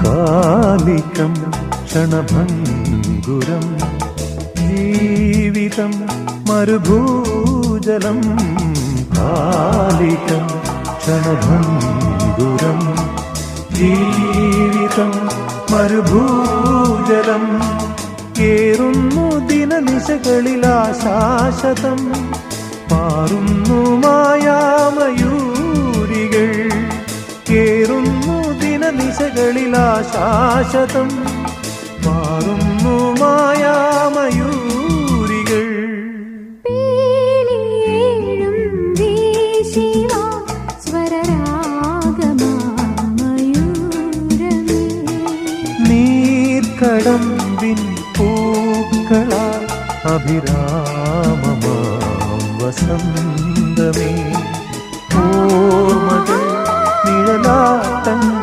കാലികം ക്ഷണഭംഗുരം ജീവിതം മരുഭൂജലം കാലികം ക്ഷണഭംഗുരം ജീവിതം മരുഭൂജലം കേറുന്നു ദിനനിശകളിലാശാശതം മാറുന്നു മായാമയൂരികൾ കേറുന്നു ദിനനിശകളിലാശാശതം മാറുന്നു മായാമയൂരികൾ നീർക്കടമ്പിൻ പൂക്കളാൽ അഭിരാമമാം വസന്തമേ ഓർമ്മകൾ നിഴലാട്ടങ്ങൾ